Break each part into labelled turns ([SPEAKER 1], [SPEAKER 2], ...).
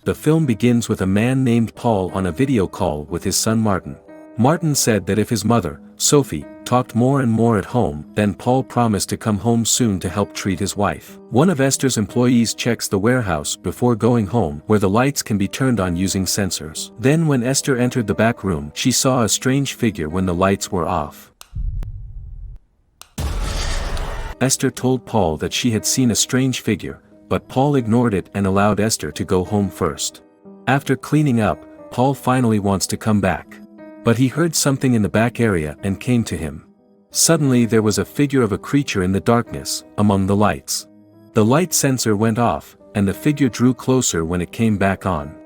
[SPEAKER 1] The film begins with a man named Paul on a video call with his son Martin. Martin said that if his mother, Sophie, talked more and more at home, then Paul promised to come home soon to help treat his wife. One of Esther's employees checks the warehouse before going home, where the lights can be turned on using sensors. Then when Esther entered the back room, she saw a strange figure when the lights were off. Esther told Paul that she had seen a strange figure, but Paul ignored it and allowed Esther to go home first. After cleaning up, Paul finally wants to come back. But he heard something in the back area and came to him. Suddenly there was a figure of a creature in the darkness, among the lights. The light sensor went off, and the figure drew closer when it came back on.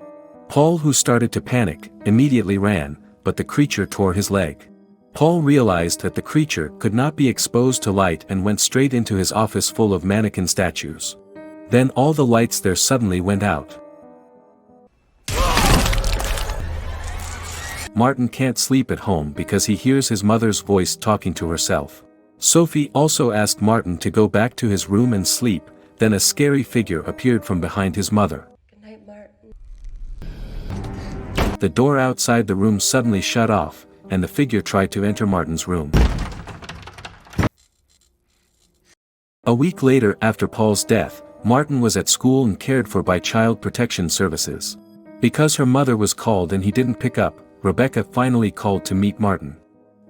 [SPEAKER 1] Paul, who started to panic, immediately ran, but the creature tore his leg. Paul realized that the creature could not be exposed to light and went straight into his office full of mannequin statues. Then all the lights there suddenly went out. Martin can't sleep at home because he hears his mother's voice talking to herself. Sophie also asked Martin to go back to his room and sleep, then a scary figure appeared from behind his mother.
[SPEAKER 2] Good night, Martin.
[SPEAKER 1] The door outside the room suddenly shut off, and the figure tried to enter Martin's room. A week later, after Paul's death, Martin was at school and cared for by Child Protection Services. Because her mother was called and he didn't pick up, Rebecca finally called to meet Martin.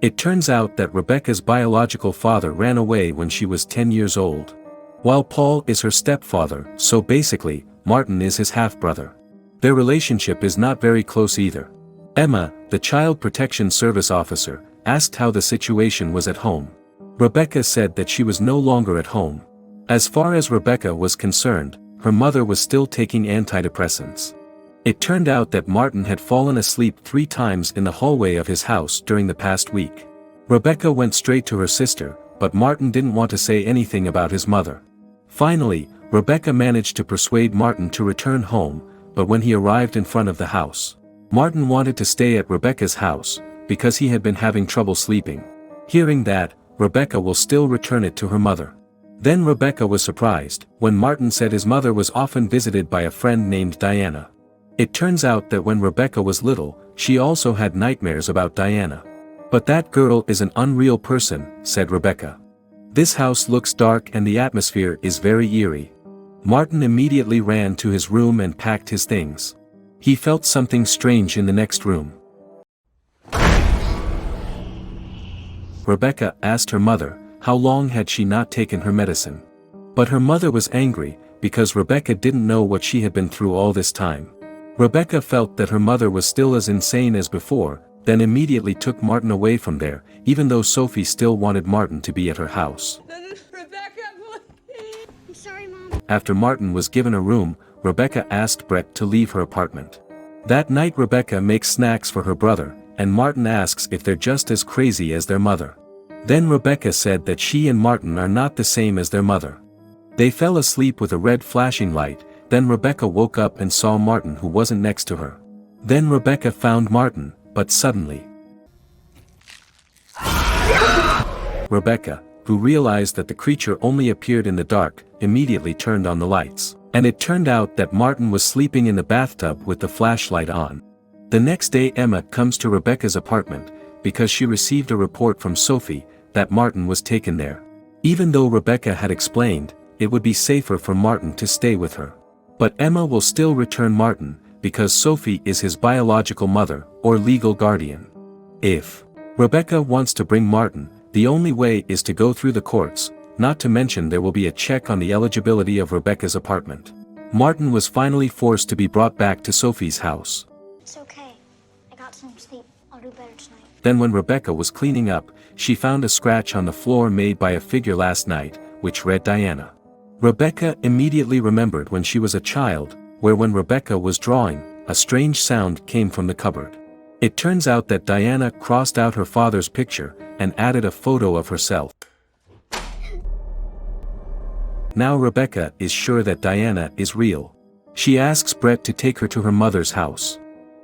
[SPEAKER 1] It turns out that Rebecca's biological father ran away when she was 10 years old. While Paul is her stepfather, so basically, Martin is his half-brother. Their relationship is not very close either. Emma, the Child Protection Service officer, asked how the situation was at home. Rebecca said that she was no longer at home. As far as Rebecca was concerned, her mother was still taking antidepressants. It turned out that Martin had fallen asleep 3 times in the hallway of his house during the past week. Rebecca went straight to her sister, but Martin didn't want to say anything about his mother. Finally, Rebecca managed to persuade Martin to return home, but when he arrived in front of the house, Martin wanted to stay at Rebecca's house, because he had been having trouble sleeping. Hearing that, Rebecca will still return it to her mother. Then Rebecca was surprised when Martin said his mother was often visited by a friend named Diana. It turns out that when Rebecca was little, she also had nightmares about Diana. But that girl is an unreal person, said Rebecca. This house looks dark and the atmosphere is very eerie. Martin immediately ran to his room and packed his things. He felt something strange in the next room. Rebecca asked her mother, how long had she not taken her medicine? But her mother was angry, because Rebecca didn't know what she had been through all this time. Rebecca felt that her mother was still as insane as before, then immediately took Martin away from there, even though Sophie still wanted Martin to be at her house.
[SPEAKER 2] Rebecca, please.
[SPEAKER 3] I'm sorry, Mom.
[SPEAKER 1] After Martin was given a room, Rebecca asked Brett to leave her apartment. That night Rebecca makes snacks for her brother, and Martin asks if they're just as crazy as their mother. Then Rebecca said that she and Martin are not the same as their mother. They fell asleep with a red flashing light. Then Rebecca woke up and saw Martin, who wasn't next to her. Then Rebecca found Martin, but suddenly Rebecca, who realized that the creature only appeared in the dark, immediately turned on the lights. And it turned out that Martin was sleeping in the bathtub with the flashlight on. The next day Emma comes to Rebecca's apartment, because she received a report from Sophie that Martin was taken there. Even though Rebecca had explained, it would be safer for Martin to stay with her. But Emma will still return Martin, because Sophie is his biological mother, or legal guardian. If Rebecca wants to bring Martin, the only way is to go through the courts, not to mention there will be a check on the eligibility of Rebecca's apartment. Martin was finally forced to be brought back to Sophie's house.
[SPEAKER 3] It's okay. I got some sleep. I'll do better tonight.
[SPEAKER 1] Then when Rebecca was cleaning up, she found a scratch on the floor made by a figure last night, which read Diana. Rebecca immediately remembered when she was a child, where when Rebecca was drawing, a strange sound came from the cupboard. It turns out that Diana crossed out her father's picture, and added a photo of herself. Now Rebecca is sure that Diana is real. She asks Brett to take her to her mother's house.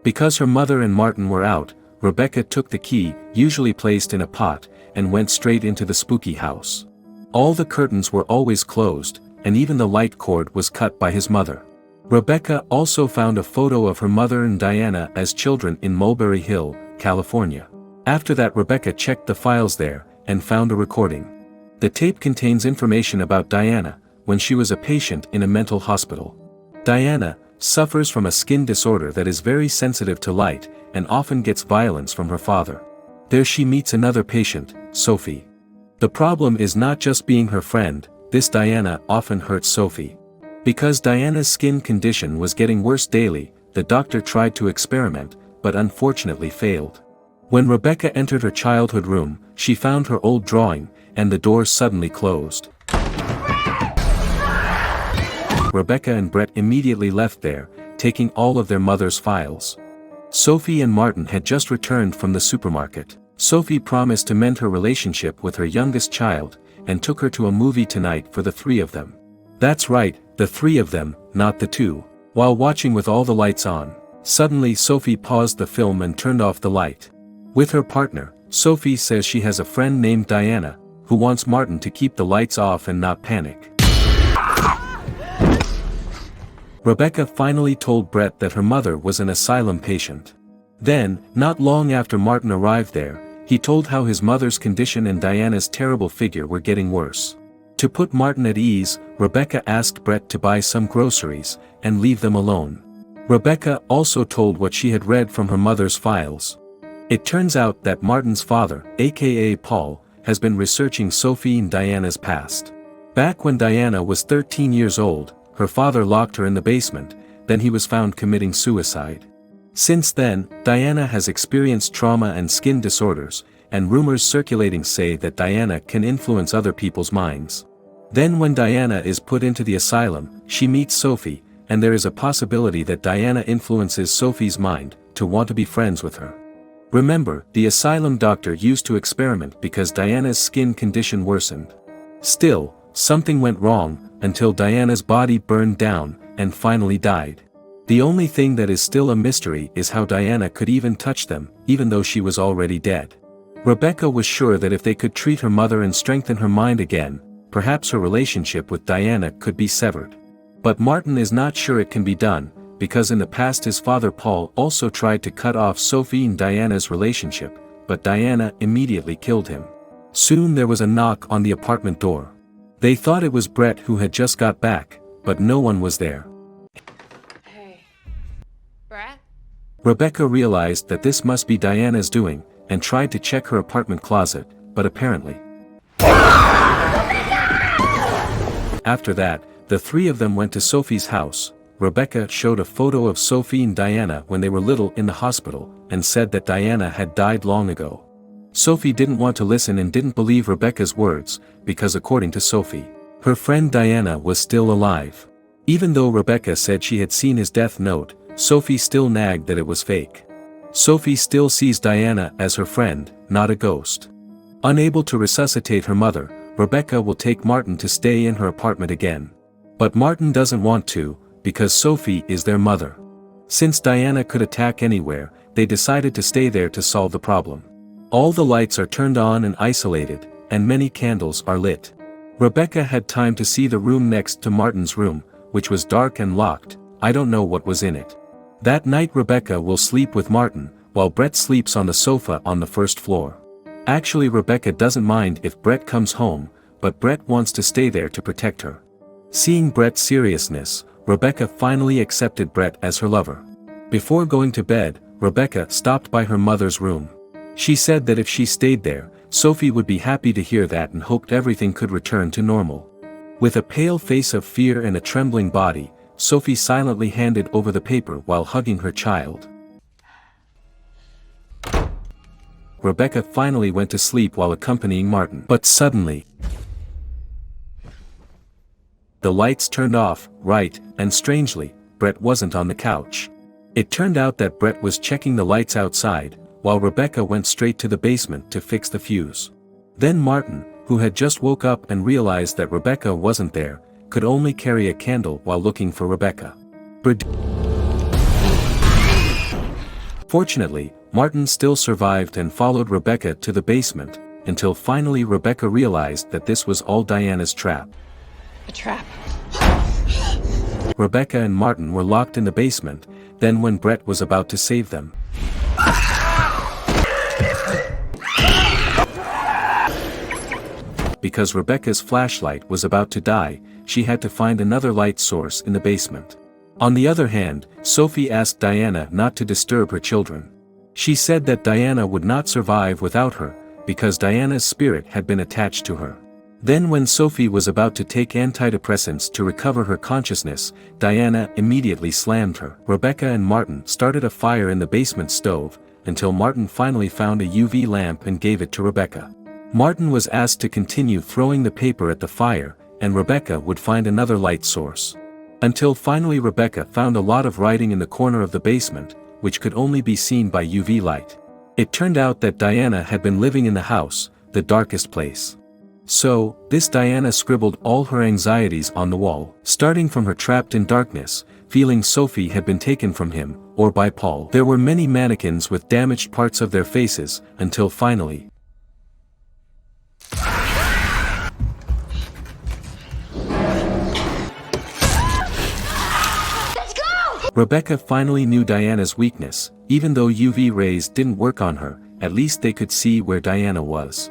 [SPEAKER 1] Because her mother and Martin were out, Rebecca took the key, usually placed in a pot, and went straight into the spooky house. All the curtains were always closed, and even the light cord was cut by his mother. Rebecca also found a photo of her mother and Diana as children in Mulberry Hill, California. After that, Rebecca checked the files there and found a recording. The tape contains information about Diana when she was a patient in a mental hospital. Diana suffers from a skin disorder that is very sensitive to light and often gets violence from her father. There she meets another patient, Sophie. The problem is not just being her friend, this Diana often hurts Sophie. Because Diana's skin condition was getting worse daily, the doctor tried to experiment, but unfortunately failed. When Rebecca entered her childhood room, she found her old drawing, and the door suddenly closed. Rebecca and Brett immediately left there, taking all of their mother's files. Sophie and Martin had just returned from the supermarket. Sophie promised to mend her relationship with her youngest child, and took her to a movie tonight for the three of them. That's right, the three of them, not the two. While watching with all the lights on, suddenly Sophie paused the film and turned off the light. With her partner, Sophie says she has a friend named Diana, who wants Martin to keep the lights off and not panic. Rebecca finally told Brett that her mother was an asylum patient. Then, not long after Martin arrived there, he told how his mother's condition and Diana's terrible figure were getting worse. To put Martin at ease, Rebecca asked Brett to buy some groceries and leave them alone. Rebecca also told what she had read from her mother's files. It turns out that Martin's father, aka Paul, has been researching Sophie and Diana's past. Back when Diana was 13 years old, her father locked her in the basement, then he was found committing suicide. Since then, Diana has experienced trauma and skin disorders, and rumors circulating say that Diana can influence other people's minds. Then when Diana is put into the asylum, she meets Sophie, and there is a possibility that Diana influences Sophie's mind to want to be friends with her. Remember, the asylum doctor used to experiment because Diana's skin condition worsened. Still, something went wrong, until Diana's body burned down, and finally died. The only thing that is still a mystery is how Diana could even touch them, even though she was already dead. Rebecca was sure that if they could treat her mother and strengthen her mind again, perhaps her relationship with Diana could be severed. But Martin is not sure it can be done, because in the past his father Paul also tried to cut off Sophie and Diana's relationship, but Diana immediately killed him. Soon there was a knock on the apartment door. They thought it was Brett who had just got back, but no one was there.
[SPEAKER 2] Hey. Brett?
[SPEAKER 1] Rebecca realized that this must be Diana's doing, and tried to check her apartment closet, but apparently. After that, the three of them went to Sophie's house. Rebecca showed a photo of Sophie and Diana when they were little in the hospital, and said that Diana had died long ago. Sophie didn't want to listen and didn't believe Rebecca's words, because according to Sophie, her friend Diana was still alive. Even though Rebecca said she had seen his death note, Sophie still nagged that it was fake. Sophie still sees Diana as her friend, not a ghost. Unable to resuscitate her mother, Rebecca will take Martin to stay in her apartment again. But Martin doesn't want to, because Sophie is their mother. Since Diana could attack anywhere, they decided to stay there to solve the problem. All the lights are turned on and isolated, and many candles are lit. Rebecca had time to see the room next to Martin's room, which was dark and locked. I don't know what was in it. That night Rebecca will sleep with Martin, while Brett sleeps on the sofa on the first floor. Actually, Rebecca doesn't mind if Brett comes home, but Brett wants to stay there to protect her. Seeing Brett's seriousness, Rebecca finally accepted Brett as her lover. Before going to bed, Rebecca stopped by her mother's room. She said that if she stayed there, Sophie would be happy to hear that and hoped everything could return to normal. With a pale face of fear and a trembling body, Sophie silently handed over the paper while hugging her child. Rebecca finally went to sleep while accompanying Martin. But suddenly, the lights turned off, right, and strangely, Brett wasn't on the couch. It turned out that Brett was checking the lights outside, while Rebecca went straight to the basement to fix the fuse. Then Martin, who had just woke up and realized that Rebecca wasn't there, could only carry a candle while looking for Rebecca. Fortunately, Martin still survived and followed Rebecca to the basement, until finally Rebecca realized that this was all Diana's trap.
[SPEAKER 2] A trap.
[SPEAKER 1] Rebecca and Martin were locked in the basement, then when Brett was about to save them. Because Rebecca's flashlight was about to die, she had to find another light source in the basement. On the other hand, Sophie asked Diana not to disturb her children. She said that Diana would not survive without her, because Diana's spirit had been attached to her. Then when Sophie was about to take antidepressants to recover her consciousness, Diana immediately slammed her. Rebecca and Martin started a fire in the basement stove, until Martin finally found a UV lamp and gave it to Rebecca. Martin was asked to continue throwing the paper at the fire, and Rebecca would find another light source. Until finally Rebecca found a lot of writing in the corner of the basement, which could only be seen by UV light. It turned out that Diana had been living in the house, the darkest place. So, this Diana scribbled all her anxieties on the wall, starting from her trapped in darkness, feeling Sophie had been taken from him, or by Paul. There were many mannequins with damaged parts of their faces, until finally, Rebecca finally knew Diana's weakness. Even though UV rays didn't work on her, at least they could see where Diana was.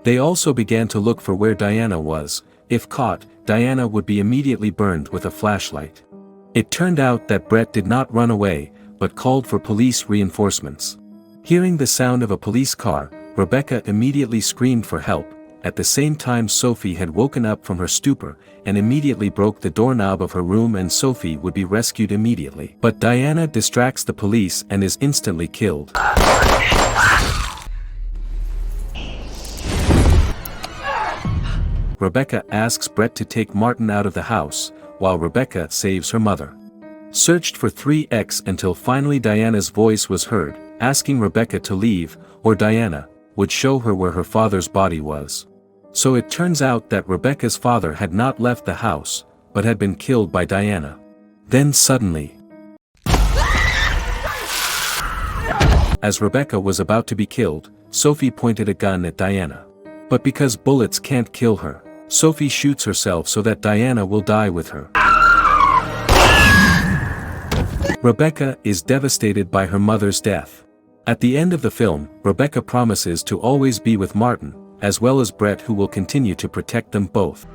[SPEAKER 1] They also began to look for where Diana was. If caught, Diana would be immediately burned with a flashlight. It turned out that Brett did not run away, but called for police reinforcements. Hearing the sound of a police car, Rebecca immediately screamed for help. At the same time Sophie had woken up from her stupor, and immediately broke the doorknob of her room and Sophie would be rescued immediately. But Diana distracts the police and is instantly killed. Rebecca asks Brett to take Martin out of the house, while Rebecca saves her mother. Searched for 3x until finally Diana's voice was heard, asking Rebecca to leave, or Diana would show her where her father's body was. So it turns out that Rebecca's father had not left the house, but had been killed by Diana. Then suddenly, as Rebecca was about to be killed, Sophie pointed a gun at Diana. But because bullets can't kill her, Sophie shoots herself so that Diana will die with her. Rebecca is devastated by her mother's death. At the end of the film, Rebecca promises to always be with Martin, as well as Brett, who will continue to protect them both.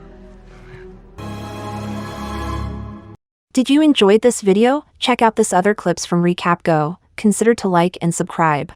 [SPEAKER 4] Did you enjoy this video? Check out this other clips from Recap Go. Consider to like and subscribe.